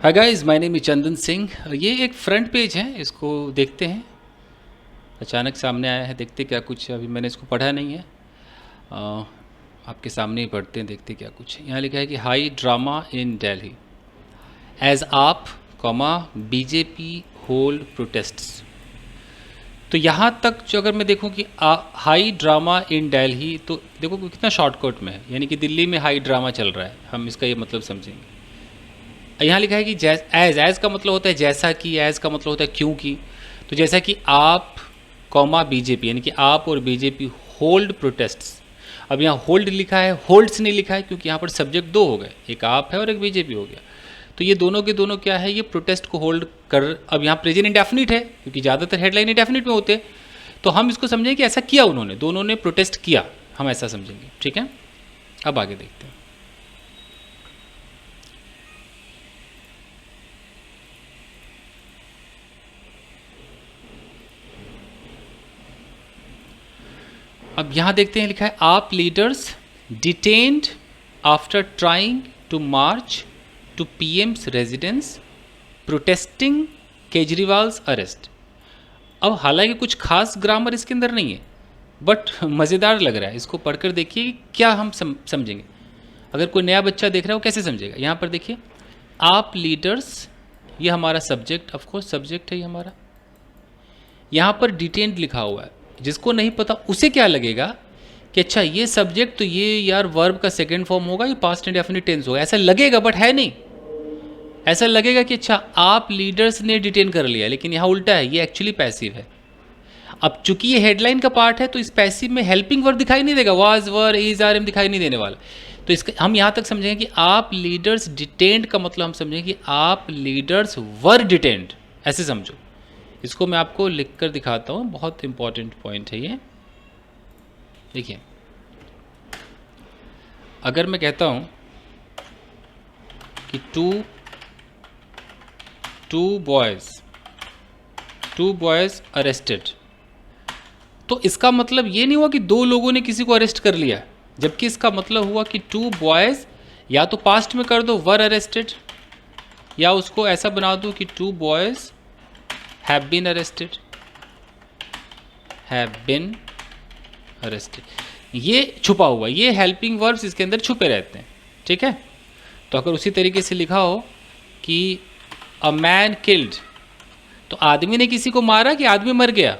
Hi guys, my name is Chandan Singh. ये एक front page है, इसको देखते हैं। अचानक सामने आया है, देखते क्या कुछ। अभी मैंने इसको पढ़ा नहीं है, आपके सामने ही पढ़ते हैं, देखते क्या कुछ। यहाँ लिखा है कि high drama in Delhi as AAP BJP hold protests. तो यहाँ तक जो अगर मैं देखूँ कि हाई ड्रामा इन दिल्ली, तो देखो कितना शॉर्टकट में है, यानी कि दिल्ली में हाई ड्रामा चल रहा है। हम इसका ये मतलब समझेंगे। यहाँ लिखा है कि एज का मतलब होता है जैसा कि, एज का मतलब होता है क्योंकि। तो जैसा कि आप बीजेपी, यानी कि आप और बीजेपी होल्ड प्रोटेस्ट्स। अब यहाँ होल्ड लिखा है, होल्ड्स नहीं लिखा है, क्योंकि यहाँ पर सब्जेक्ट दो हो गए, एक आप है और एक बीजेपी हो गया। तो ये दोनों के दोनों क्या है, ये प्रोटेस्ट को होल्ड कर। अब यहाँ प्रेजेंट इंडेफिनिट है, क्योंकि ज़्यादातर हेडलाइन इंडेफिनिट में होते हैं। तो हम इसको समझेंगे कि ऐसा किया उन्होंने, दोनों ने प्रोटेस्ट किया, हम ऐसा समझेंगे। ठीक है, अब आगे देखते हैं। अब यहाँ देखते हैं, लिखा है AAP leaders detained after trying to march to PM's residence protesting Kejriwal's arrest. अब हालांकि कुछ खास ग्रामर इसके अंदर नहीं है, बट मज़ेदार लग रहा है। इसको पढ़कर देखिए क्या हम समझेंगे। अगर कोई नया बच्चा देख रहा है वो कैसे समझेगा। यहाँ पर देखिए, आप लीडर्स, ये हमारा सब्जेक्ट, ऑफ कोर्स सब्जेक्ट है ये हमारा। यहाँ पर डिटेन्ड लिखा हुआ है, जिसको नहीं पता उसे क्या लगेगा कि अच्छा ये सब्जेक्ट, तो ये यार वर्ब का सेकंड फॉर्म होगा, ये पास्ट इंडेफिनिट टेंस होगा, ऐसा लगेगा, बट है नहीं। ऐसा लगेगा कि अच्छा आप लीडर्स ने डिटेन कर लिया, लेकिन यहाँ उल्टा है, ये एक्चुअली पैसिव है। अब चूंकि ये हेडलाइन का पार्ट है, तो इस पैसिव में हेल्पिंग वर्ब दिखाई नहीं देगा, was, were, is, are, am दिखाई नहीं देने वाला। तो इसका हम यहाँ तक समझेंगे कि आप लीडर्स डिटेन्ड का मतलब हम समझेंगे कि आप लीडर्स वर डिटेन्ड, ऐसे समझो। इसको मैं आपको लिख कर दिखाता हूँ, बहुत इंपॉर्टेंट पॉइंट है ये। देखिए, अगर मैं कहता हूँ कि टू बॉयज़ अरेस्टेड, तो इसका मतलब ये नहीं हुआ कि दो लोगों ने किसी को अरेस्ट कर लिया, जबकि इसका मतलब हुआ कि टू बॉयज़, या तो पास्ट में कर दो वर अरेस्टेड, या उसको ऐसा बना दो कि two boys have been arrested। ये छुपा हुआ, ये हेल्पिंग वर्ब्स इसके अंदर छुपे रहते हैं। ठीक है, तो अगर उसी तरीके से लिखा हो कि अ मैन किल्ड, तो आदमी ने किसी को मारा कि आदमी मर गया,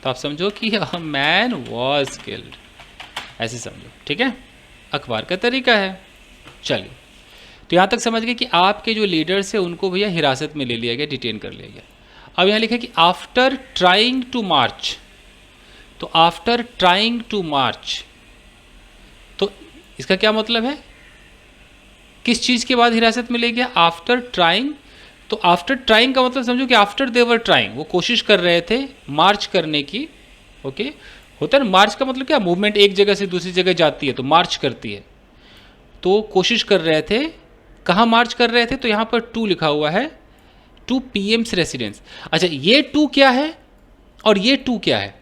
तो आप समझो कि अ मैन वॉज किल्ड, ऐसे समझो। ठीक है, अखबार का तरीका है। चलिए, तो यहाँ तक समझ गए कि आपके जो लीडर्स हैं उनको भैया हिरासत में ले लिया गया, डिटेन कर लिया गया। अब यहाँ लिखा है कि आफ्टर ट्राइंग टू मार्च, तो आफ्टर ट्राइंग टू मार्च, तो इसका क्या मतलब है, किस चीज़ के बाद हिरासत में ले गया, आफ्टर ट्राइंग। तो आफ्टर ट्राइंग का मतलब समझो कि आफ्टर दे वर ट्राइंग, वो कोशिश कर रहे थे मार्च करने की। ओके, होता है ना, मार्च का मतलब क्या, मूवमेंट एक जगह से दूसरी जगह जाती है तो मार्च करती है। तो कोशिश कर रहे थे, कहाँ मार्च कर रहे थे, तो यहाँ पर टू लिखा हुआ है, टू पीएम्स रेसिडेंस। अच्छा, ये टू क्या है और ये टू क्या है,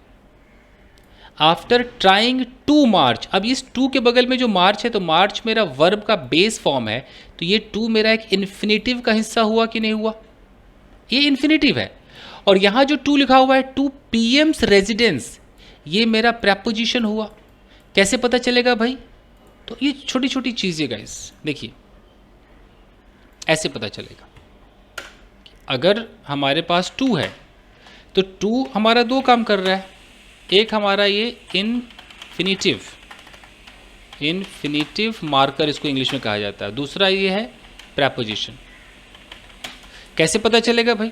आफ्टर ट्राइंग टू मार्च। अब इस टू के बगल में जो मार्च है, तो मार्च मेरा वर्ब का बेस फॉर्म है, तो ये टू मेरा एक इन्फिनेटिव का हिस्सा हुआ कि नहीं हुआ, ये इन्फिनेटिव है। और यहाँ जो टू लिखा हुआ है, टू पीएम्स रेजिडेंस, ये मेरा प्रेपोजिशन हुआ। कैसे पता चलेगा भाई, तो ये छोटी छोटी चीज़ें गाइस देखिए, ऐसे पता चलेगा। अगर हमारे पास टू है, तो टू हमारा दो काम कर रहा है। एक हमारा ये इन्फिनिटिव मार्कर, इसको इंग्लिश में कहा जाता है। दूसरा ये है प्रेपोजिशन। कैसे पता चलेगा भाई,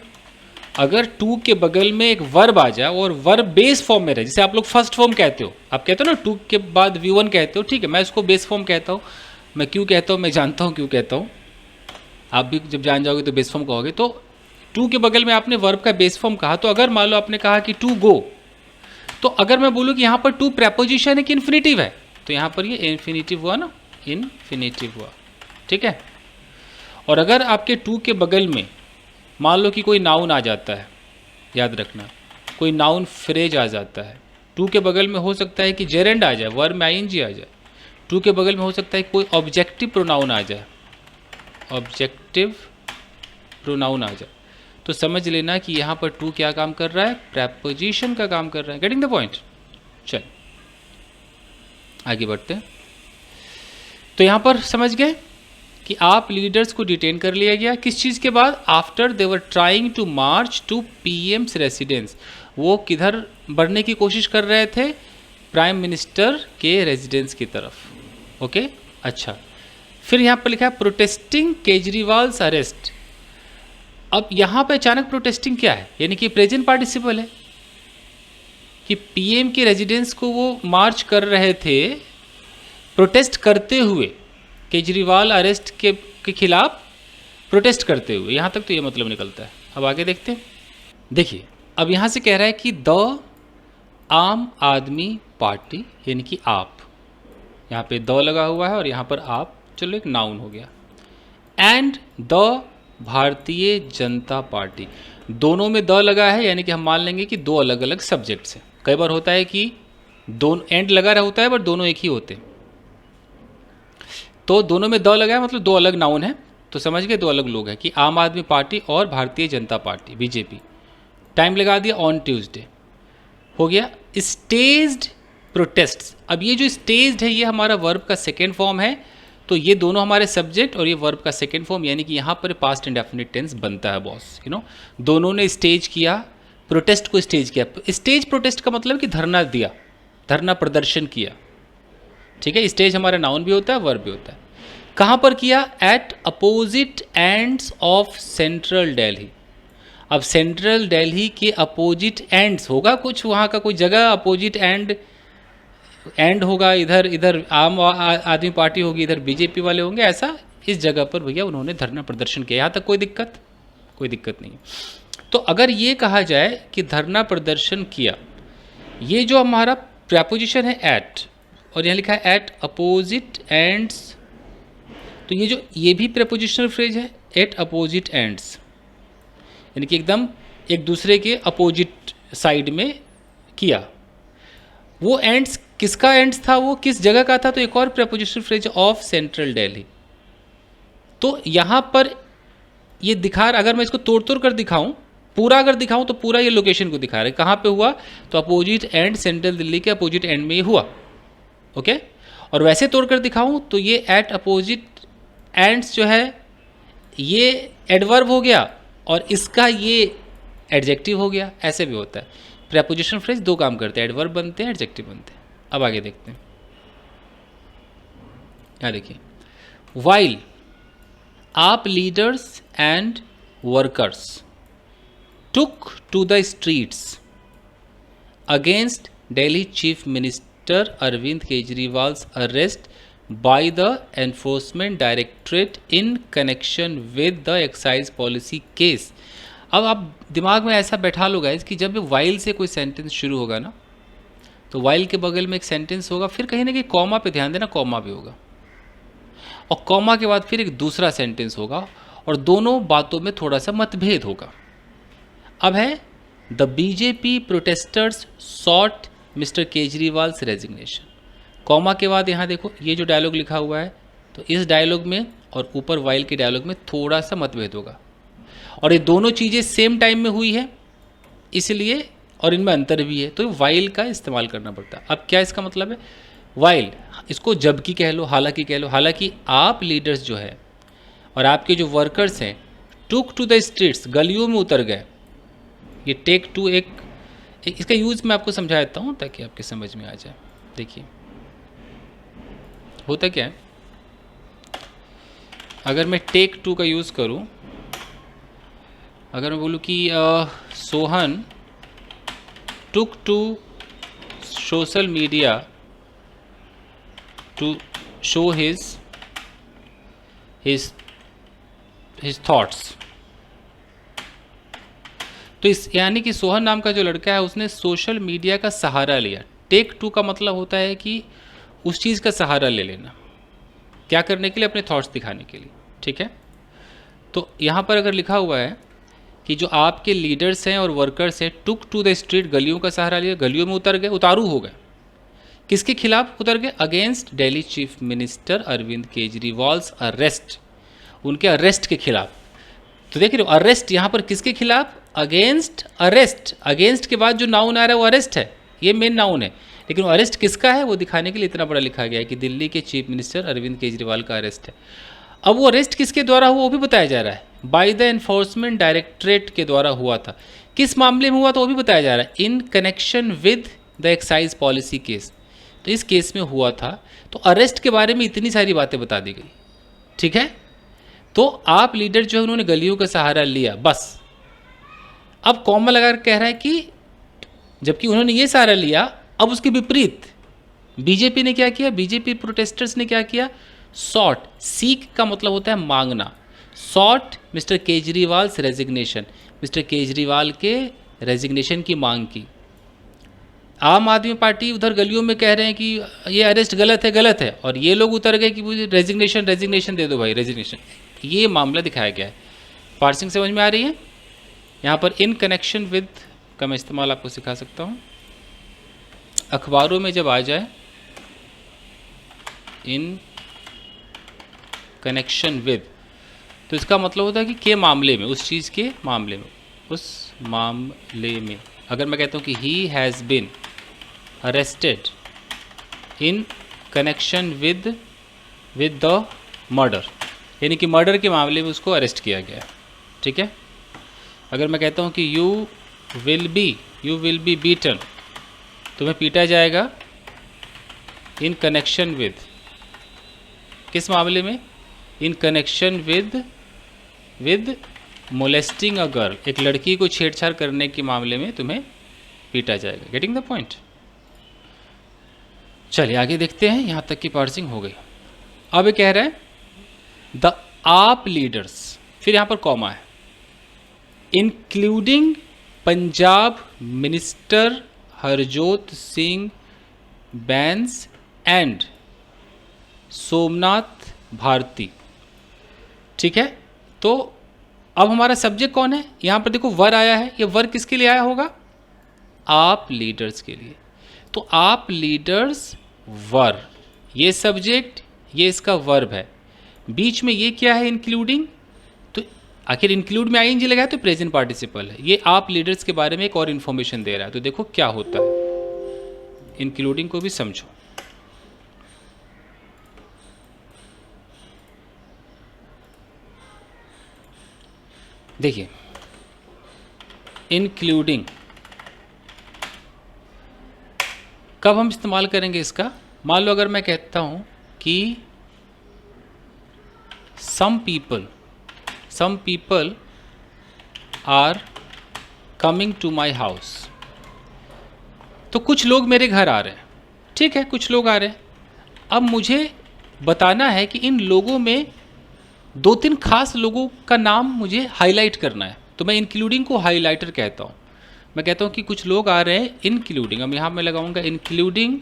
अगर टू के बगल में एक वर्ब आ जाए और वर्ब बेस फॉर्म में रहे, जैसे आप लोग फर्स्ट फॉर्म कहते हो, आप कहते हो ना टू के बाद V1 कहते हो, ठीक है, मैं इसको बेस फॉर्म कहता हूँ। मैं क्यों कहता हूँ, मैं जानता हूँ क्यों कहता हूँ, आप भी जब जान जाओगे तो बेस फॉर्म कहोगे। तो टू के बगल में आपने वर्ब का बेस फॉर्म कहा, तो अगर मान लो आपने कहा कि टू गो, तो अगर मैं बोलूँ कि यहाँ पर टू प्रेपोजिशन है कि इन्फिनेटिव है, तो यहाँ पर ये इन्फिनेटिव हुआ ना, इन्फिनेटिव हुआ। ठीक है, और अगर आपके टू के बगल में मान लो कि कोई नाउन आ जाता है, याद रखना, कोई नाउन फ्रेज आ जाता है, टू के बगल में हो सकता है कि जेरेंड आ जाए, वर्ब में आईएनजी आ जाए। टू के बगल में हो सकता है कोई ऑब्जेक्टिव प्रोनाउन आ जाए, ऑब्जेक्टिव प्रोनाउन आ जाए तो समझ लेना कि यहाँ पर टू क्या काम कर रहा है, प्रेपोजिशन का काम कर रहा है। Getting the point. चल आगे बढ़ते हैं। तो यहाँ पर समझ गए कि आप लीडर्स को डिटेन कर लिया गया किस चीज़ के बाद, after they were trying to march to PM's residence. वो किधर बढ़ने की कोशिश कर रहे थे, प्राइम मिनिस्टर के रेजिडेंस की तरफ। ओके अच्छा, फिर यहाँ पर लिखा है प्रोटेस्टिंग केजरीवाल्स अरेस्ट। अब यहाँ पे अचानक प्रोटेस्टिंग क्या है, यानी कि प्रेजेंट पार्टिसिपल है कि पीएम के रेजिडेंस को वो मार्च कर रहे थे प्रोटेस्ट करते हुए, केजरीवाल अरेस्ट के खिलाफ प्रोटेस्ट करते हुए। यहाँ तक तो ये मतलब निकलता है। अब आगे देखते हैं। देखिए अब यहाँ से कह रहा है कि द आम आदमी पार्टी, यानी कि आप, यहाँ पे द लगा हुआ है और यहाँ पर आप, चलो एक नाउन हो गया, and the Bharatiya Janata party, दोनों में द लगा है, यानी कि हम मान लेंगे कि दो अलग अलग सब्जेक्ट्स हैं। कई बार होता है कि दोनों एंड लगा रहा होता है बट दोनों एक ही होते हैं, तो दोनों में द लगा है मतलब दो अलग नाउन है, तो समझ गए दो अलग लोग हैं कि आम आदमी पार्टी और Bharatiya Janata party BJP. Time लगा दिया ऑन ट्यूसडे, हो गया स्टेज्ड प्रोटेस्ट। अब ये जो स्टेज्ड है ये हमारा वर्ब का सेकेंड फॉर्म है, तो ये दोनों हमारे सब्जेक्ट और ये वर्ब का सेकेंड फॉर्म, यानी कि यहाँ पर पास्ट इंडेफिनिट टेंस बनता है बॉस। दोनों ने स्टेज किया, प्रोटेस्ट को स्टेज किया। स्टेज प्रोटेस्ट का मतलब कि धरना दिया, धरना प्रदर्शन किया। ठीक है, स्टेज हमारा नाउन भी होता है वर्ब भी होता है। कहाँ पर किया, at opposite ends of central Delhi. अब सेंट्रल दिल्ली के अपोजिट एंड्स होगा कुछ, वहाँ का कोई जगह अपोजिट एंड होगा, इधर आम आदमी पार्टी होगी, इधर बीजेपी वाले होंगे, ऐसा इस जगह पर भैया उन्होंने धरना प्रदर्शन किया। यहाँ तक कोई दिक्कत नहीं। तो अगर ये कहा जाए कि धरना प्रदर्शन किया, ये जो हमारा प्रेपोजिशन है एट, और यहाँ लिखा है एट अपोजिट एंड्स, तो ये भी प्रेपोजिशनल फ्रेज है, एट अपोजिट एंड्स, यानी कि एकदम एक दूसरे के अपोजिट साइड में किया। वो एंड्स किसका एंड्स था, वो किस जगह का था, तो एक और prepositional phrase of central Delhi. तो यहाँ पर ये दिखा, अगर मैं इसको तोड़ कर दिखाऊं, पूरा अगर दिखाऊं तो पूरा ये लोकेशन को दिखा रहा है। कहाँ पे हुआ, तो अपोजिट एंड सेंट्रल दिल्ली के अपोजिट एंड में ये हुआ। ओके, और वैसे तोड़कर दिखाऊं तो ये एट अपोजिट एंड्स जो है ये एडवर्ब हो गया और इसका ये एडजेक्टिव हो गया, ऐसे भी होता है। प्रेपोजिशन फ्रेज दो काम करते हैं, एडवर्ब बनते हैं, एडजेक्टिव बनते हैं। अब आगे देखते हैं। यहाँ देखिए, वाइल आप leaders and workers took to the streets against Delhi Chief Minister Arvind Kejriwal's arrest by the Enforcement Directorate in connection with the excise policy case। अब आप दिमाग में ऐसा बैठा लो गाइस कि जब भी वाइल से कोई सेंटेंस शुरू होगा ना, तो वाइल के बगल में एक सेंटेंस होगा, फिर कहीं ना कहीं कॉमा पे ध्यान देना, कॉमा भी होगा, और कॉमा के बाद फिर एक दूसरा सेंटेंस होगा, और दोनों बातों में थोड़ा सा मतभेद होगा। अब है the BJP protesters sought Mr Kejriwal's resignation, comma के बाद यहाँ देखो ये जो डायलॉग लिखा हुआ है, तो इस डायलॉग में और ऊपर वाइल के डायलॉग में थोड़ा सा मतभेद होगा, और ये दोनों चीज़ें सेम टाइम में हुई है इसलिए, और इनमें अंतर भी है, तो वाइल का इस्तेमाल करना पड़ता है। अब क्या इसका मतलब है, वाइल इसको जबकि कह लो, हालांकि कह लो, हालांकि आप लीडर्स जो है और आपके जो वर्कर्स हैं टुक टू द स्ट्रीट्स, गलियों में उतर गए। ये टेक टू एक इसका यूज़ मैं आपको समझा देता हूँ ताकि आपके समझ में आ जाए। देखिए होता क्या है, अगर मैं टेक टू का यूज़ करूँ, अगर मैं बोलूँ कि Sohan took to social media to show his thoughts, तो इस यानी कि सोहन नाम का जो लड़का है उसने सोशल मीडिया का सहारा लिया। टेक टू का मतलब होता है कि उस चीज़ का सहारा ले लेना, क्या करने के लिए, अपने थॉट्स दिखाने के लिए। ठीक है, तो यहाँ पर अगर लिखा हुआ है कि जो आपके लीडर्स हैं और वर्कर्स हैं टुक टू द स्ट्रीट, गलियों का सहारा लिया, गलियों में उतर गए, उतारू हो गए, किसके खिलाफ उतर गए, against Delhi chief minister Arvind Kejriwal's arrest, उनके अरेस्ट के खिलाफ। तो देख रहे हो अरेस्ट यहाँ पर किसके खिलाफ, अगेंस्ट अरेस्ट, अगेंस्ट के बाद जो नाउन आ रहा है वो अरेस्ट है, ये मेन नाउन है, लेकिन अरेस्ट किसका है वो दिखाने के लिए इतना बड़ा लिखा गया है कि दिल्ली के चीफ मिनिस्टर अरविंद केजरीवाल का अरेस्ट है। अब वो अरेस्ट किसके द्वारा हुआ वो भी बताया जा रहा है, बाय द एनफोर्समेंट डायरेक्टरेट के द्वारा हुआ था। किस मामले में हुआ तो वो भी बताया जा रहा है, in connection with the excise policy case, तो इस केस में हुआ था। तो अरेस्ट के बारे में इतनी सारी बातें बता दी गई, ठीक है। तो आप लीडर जो है उन्होंने गलियों का सहारा लिया बस। अब कॉमा लगा कह रहा है कि जबकि उन्होंने ये सहारा लिया, अब उसके विपरीत बीजेपी ने क्या किया, बीजेपी प्रोटेस्टर्स ने क्या किया, सॉट, सीक का मतलब होता है मांगना, sought Mr Kejriwal resignation, Mr Kejriwal के रेजिग्नेशन की मांग की। आम आदमी पार्टी उधर गलियों में कह रहे हैं कि ये अरेस्ट गलत है गलत है, और ये लोग उतर गए कि मुझे रेजिग्नेशन रेजिग्नेशन दे दो भाई रेजिग्नेशन। ये मामला दिखाया गया है। पार्सिंग समझ में आ रही है। यहाँ पर इन कनेक्शन विद का मैं इस्तेमाल आपको सिखा सकता हूँ। अखबारों में जब आ जाए इन कनेक्शन विद, तो इसका मतलब होता है कि के मामले में, उस चीज़ के मामले में, उस मामले में। अगर मैं कहता हूँ कि he has been arrested in connection with the murder, यानी कि मर्डर के मामले में उसको अरेस्ट किया गया है, ठीक है। अगर मैं कहता हूँ कि यू विल बी बीटन, तुम्हें पीटा जाएगा इन कनेक्शन विद, किस मामले में, in connection with molesting a girl, एक लड़की को छेड़छाड़ करने के मामले में तुम्हें पीटा जाएगा। Getting the point. चलिए आगे देखते हैं, यहाँ तक की पार्सिंग हो गई। अब ये कह रहा है द आप लीडर्स, फिर यहाँ पर कॉमा है, including Punjab minister Harjot Singh Bains and Somnath Bharti, ठीक है। तो अब हमारा सब्जेक्ट कौन है, यहाँ पर देखो वर आया है, ये वर किसके लिए आया होगा, आप लीडर्स के लिए। तो आप लीडर्स वर, ये सब्जेक्ट, ये इसका वर्ब है, बीच में ये क्या है, इंक्लूडिंग, तो आखिर इंक्लूड में आईएनजी लगा है तो प्रेजेंट पार्टिसिपल है। ये आप लीडर्स के बारे में एक और इन्फॉर्मेशन दे रहा है। तो देखो क्या होता है, इंक्लूडिंग को भी समझो। देखिए इंक्लूडिंग कब हम इस्तेमाल करेंगे इसका, मान लो अगर मैं कहता हूं कि some people are coming to my house, तो कुछ लोग मेरे घर आ रहे हैं, ठीक है, कुछ लोग आ रहे हैं। अब मुझे बताना है कि इन लोगों में दो तीन खास लोगों का नाम मुझे हाईलाइट करना है, तो मैं इंक्लूडिंग को हाईलाइटर कहता हूँ। मैं कहता हूँ कि कुछ लोग आ रहे हैं इंक्लूडिंग, अब यहाँ मैं लगाऊंगा including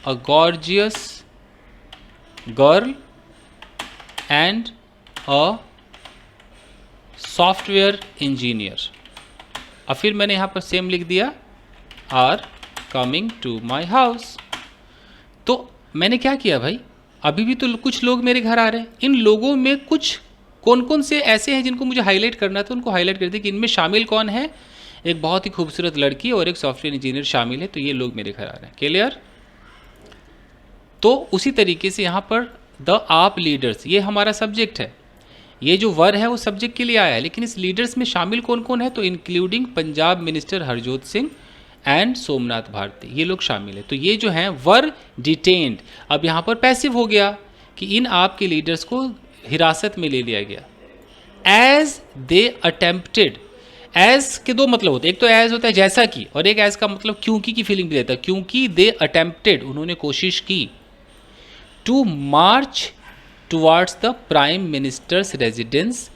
a gorgeous girl and a software engineer. और फिर मैंने यहाँ पर सेम लिख दिया are coming to my house. तो मैंने क्या किया भाई, अभी भी तो कुछ लोग मेरे घर आ रहे हैं, इन लोगों में कुछ कौन कौन से ऐसे हैं जिनको मुझे हाईलाइट करना था, उनको हाईलाइट कर दिया कि इनमें शामिल कौन है, एक बहुत ही खूबसूरत लड़की और एक सॉफ्टवेयर इंजीनियर शामिल है, तो ये लोग मेरे घर आ रहे हैं। क्लियर। तो उसी तरीके से यहाँ पर द आप लीडर्स, ये हमारा सब्जेक्ट है, ये जो वर है वो सब्जेक्ट के लिए आया है, लेकिन इस लीडर्स में शामिल कौन कौन है, तो including Punjab minister Harjot Singh and Somnath Bharti, ये लोग शामिल है। तो ये जो हैं वर डिटेन्ड, अब यहाँ पर पैसिव हो गया कि इन आपके लीडर्स को हिरासत में ले लिया गया। एज दे अटेम्प्टेड, एज के दो मतलब होते हैं, एक तो एज होता है जैसा कि, और एक एज का मतलब क्योंकि की फीलिंग भी देता है, क्योंकि दे अटेम्प्टेड, उन्होंने कोशिश की, to march towards the prime minister's residence.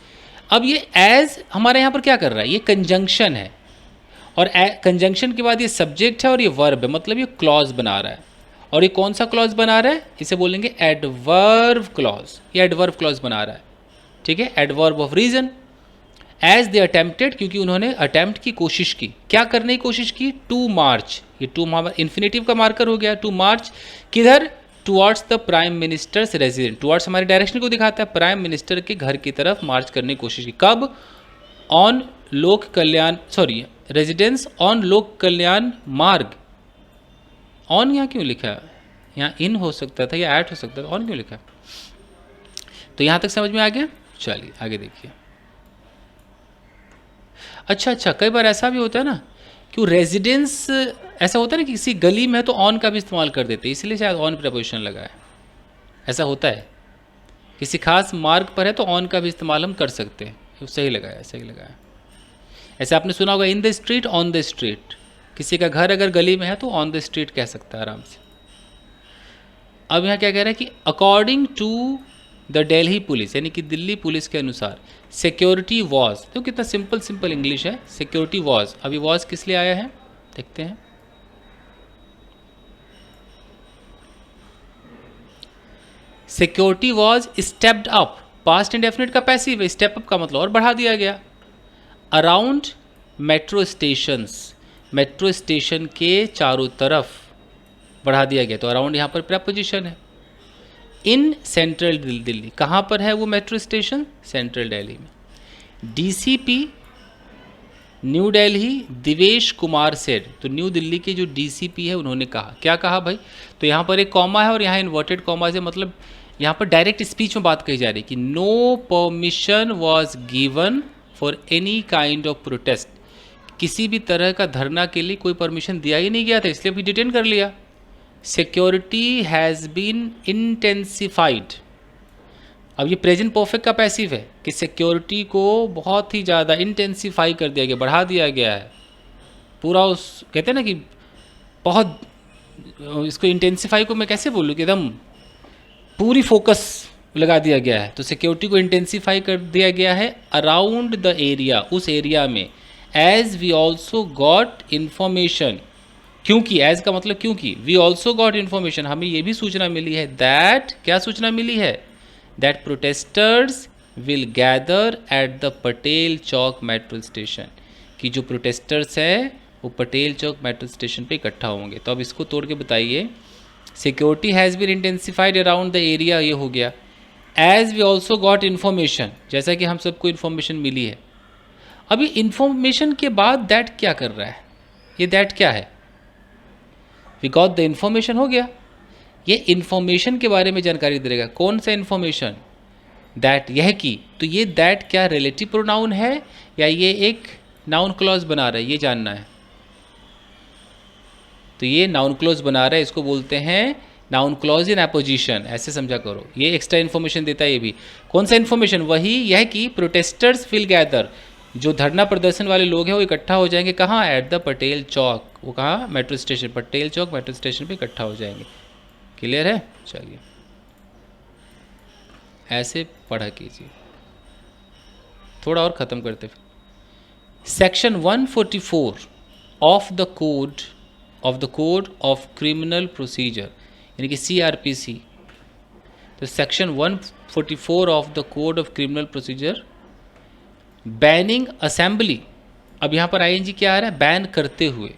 अब ये एज हमारे यहाँ पर क्या कर रहा है, ये कंजंक्शन है, और कंजंक्शन के बाद ये सब्जेक्ट है और ये वर्ब है, मतलब ये क्लॉज बना रहा है। और ये कौन सा क्लॉज बना रहा है, इसे बोलेंगे एडवर्ब क्लॉज, ये एडवर्ब क्लॉज बना रहा है, ठीक है, adverb of reason. As they attempted, क्योंकि उन्होंने अटेम्प्ट की कोशिश की, क्या करने की कोशिश की, टू मार्च, ये टू इन्फिनेटिव का मार्कर हो गया, टू मार्च किधर, towards the prime ministers resident, towards हमारे डायरेक्शन को दिखाता है, प्राइम मिनिस्टर के घर की तरफ मार्च करने की कोशिश की। कब? ऑन लोक कल्याण, सॉरी रेजिडेंस ऑन लोक कल्याण मार्ग। ऑन यहाँ क्यों लिखा है? यहाँ इन हो सकता था या एट हो सकता था, ऑन क्यों लिखा है? तो यहाँ तक समझ में आ गया। चलिए आगे देखिए। अच्छा, कई बार ऐसा भी होता है ना कि रेजिडेंस ऐसा होता है ना कि किसी गली में है तो ऑन का भी इस्तेमाल कर देते हैं, इसलिए शायद ऑन प्रपोजिशन लगा है। ऐसा होता है, किसी खास मार्ग पर है तो ऑन का भी इस्तेमाल हम कर सकते हैं। तो सही लगाया, सही लगाया। ऐसे आपने सुना होगा in the street, on the street. किसी का घर अगर गली में है तो ऑन द स्ट्रीट कह सकता है आराम से। अब यहाँ क्या कह रहा है कि according to the Delhi police, यानी कि दिल्ली पुलिस के अनुसार सिक्योरिटी वॉज, तो कितना सिंपल इंग्लिश है, सिक्योरिटी वॉज। अभी वॉज किस लिए आया है देखते हैं। Security was stepped up, past indefinite का पैसिव है, स्टेप अप का मतलब और बढ़ा दिया गया। Around metro stations, metro station के चारों तरफ बढ़ा दिया गया, तो अराउंड यहाँ पर प्रेपोजिशन है। इन सेंट्रल दिल्ली, कहाँ पर है वो मेट्रो स्टेशन? सेंट्रल दिल्ली में। DCP new Delhi Divesh Kumar said, तो न्यू दिल्ली के जो डीसीपी है उन्होंने कहा, क्या कहा भाई? तो यहाँ पर एक कॉमा है और यहाँ इन्वर्टेड कॉमा से, मतलब यहाँ पर डायरेक्ट स्पीच में बात कही जा रही है कि no permission was given for any kind of protest, किसी भी तरह का धरना के लिए कोई परमिशन दिया ही नहीं गया था, इसलिए भी डिटेन कर लिया। सिक्योरिटी हैज़ बीन इंटेंसिफाइड, अब ये प्रेजेंट परफेक्ट का पैसिव है कि सिक्योरिटी को बहुत ही ज़्यादा इंटेंसिफाई कर दिया गया, बढ़ा दिया गया है पूरा। उस कहते हैं ना कि बहुत, इसको इंटेंसिफाई को मैं कैसे बोलूँ कि एकदम पूरी फोकस लगा दिया गया है। तो सिक्योरिटी को इंटेंसिफाई कर दिया गया है अराउंड द एरिया, उस एरिया में। As we also got information, क्योंकि, एज का मतलब क्योंकि, वी ऑल्सो गॉट इन्फॉर्मेशन, हमें ये भी सूचना मिली है, दैट, क्या सूचना मिली है? That protesters will gather at the Patel Chowk metro station, कि जो प्रोटेस्टर्स हैं वो पटेल चौक मेट्रो स्टेशन पे इकट्ठा होंगे। तो अब इसको तोड़ के बताइए। Security has been intensified around the area, ये हो गया। As we also got information, जैसा कि हम सबको इन्फॉर्मेशन मिली है। अभी इन्फॉर्मेशन के बाद दैट क्या कर रहा है? ये दैट क्या है? वी गॉट द इन्फॉर्मेशन हो गया, ये इन्फॉर्मेशन के बारे में जानकारी देगा। कौन सा इन्फॉर्मेशन? दैट, यह कि। तो ये दैट क्या रिलेटिव प्रोनाउन है या ये एक नाउन क्लॉज बना रहा है, ये जानना है। तो ये नाउन क्लॉज बना रहा है, इसको बोलते हैं नाउन क्लॉज इन एपोजिशन, ऐसे समझा करो। ये एक्स्ट्रा इन्फॉर्मेशन देता है। ये भी कौन सा इन्फॉर्मेशन? वही, यह कि प्रोटेस्टर्स विल गैदर, जो धरना प्रदर्शन वाले लोग हैं वो इकट्ठा हो जाएंगे। कहाँ? एट द पटेल चौक, वो कहाँ? मेट्रो स्टेशन, पटेल चौक मेट्रो स्टेशन पे इकट्ठा हो जाएंगे। क्लियर है? चलिए ऐसे पढ़ा कीजिए, थोड़ा और ख़त्म करते फिर। Section 144 of the code of criminal procedure, यानी कि CRPC। तो section 144 of the code of criminal procedure, banning assembly. अब यहाँ पर ING क्या आ रहा है? बैन करते हुए।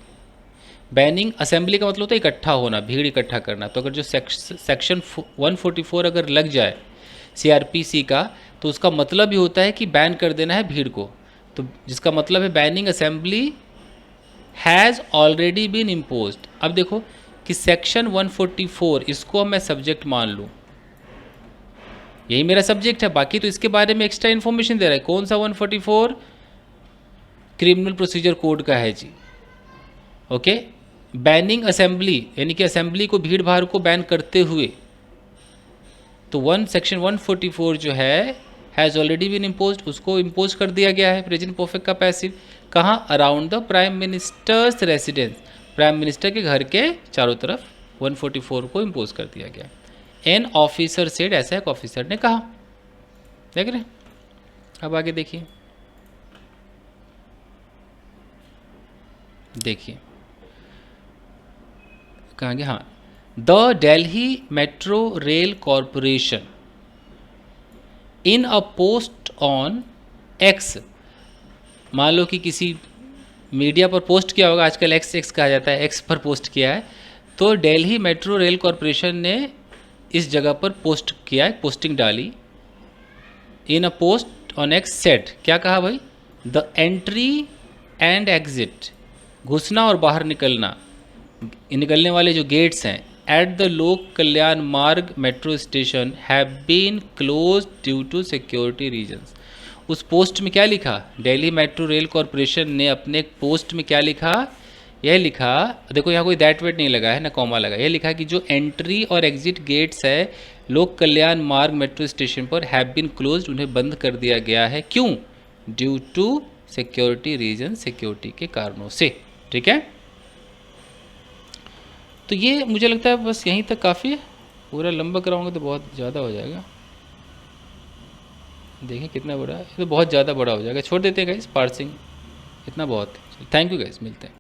बैनिंग असेंबली का मतलब होता है इकट्ठा होना, भीड़ इकट्ठा करना। तो अगर जो सेक्शन 144 अगर लग जाए CRPC का, तो उसका मतलब ही होता है कि बैन कर देना है भीड़ को। तो जिसका मतलब है banning assembly has already been imposed. अब देखो कि सेक्शन 144 इसको मैं सब्जेक्ट मान लूँ, यही मेरा सब्जेक्ट है, बाकी तो इसके बारे में एक्स्ट्रा इन्फॉर्मेशन दे रहा है। कौन सा? 144 क्रिमिनल प्रोसीजर कोड का है जी। ओके, बैनिंग असेंबली यानी कि असेंबली को, भीड़ भाड़ को बैन करते हुए। तो सेक्शन 144 जो है हैज़ ऑलरेडी बीन इम्पोज्ड, उसको इम्पोज कर दिया गया है, प्रेजेंट परफेक्ट का पैसिव। कहाँ? Around the prime ministers residence, prime minister के घर के चारों तरफ 144 को इम्पोज कर दिया गया। एन ऑफिसर सेड, ऐसा एक ऑफिसर ने कहा। देख रहे हैं? अब आगे देखिए, देखिए कहाँ गया? हाँ, the Delhi metro rail corporation in a post on x, मान लो कि किसी मीडिया पर पोस्ट किया होगा, आजकल एक्स कहा जाता है, एक्स पर पोस्ट किया है। तो दिल्ली मेट्रो रेल कॉरपोरेशन ने इस जगह पर पोस्ट किया, पोस्टिंग डाली। In a post on X said, क्या कहा भाई, द एंट्री एंड एग्जिट, घुसना और बाहर निकलना, निकलने वाले जो गेट्स हैं, at the Lok Kalyan Marg metro station have been close due to security reasons. उस पोस्ट में क्या लिखा, दिल्ली मेट्रो रेल कॉरपोरेशन ने अपने पोस्ट में क्या लिखा, यह लिखा, देखो यहाँ कोई दैट वेट नहीं लगा है ना कॉमा लगा, यह लिखा कि जो एंट्री और एग्जिट गेट्स है लोक कल्याण मार्ग मेट्रो स्टेशन पर हैव बीन क्लोज्ड, उन्हें बंद कर दिया गया है, क्यों, due to security reason, security के कारणों से। ठीक है, तो ये मुझे लगता है बस यहीं तक काफ़ी है। पूरा लंबा कराऊंगा तो बहुत ज़्यादा हो जाएगा, देखें कितना बड़ा है, ये तो बहुत ज़्यादा बड़ा हो जाएगा, छोड़ देते हैं गाइस, पार्सिंग इतना बहुत है। थैंक यू गाइस, मिलते हैं।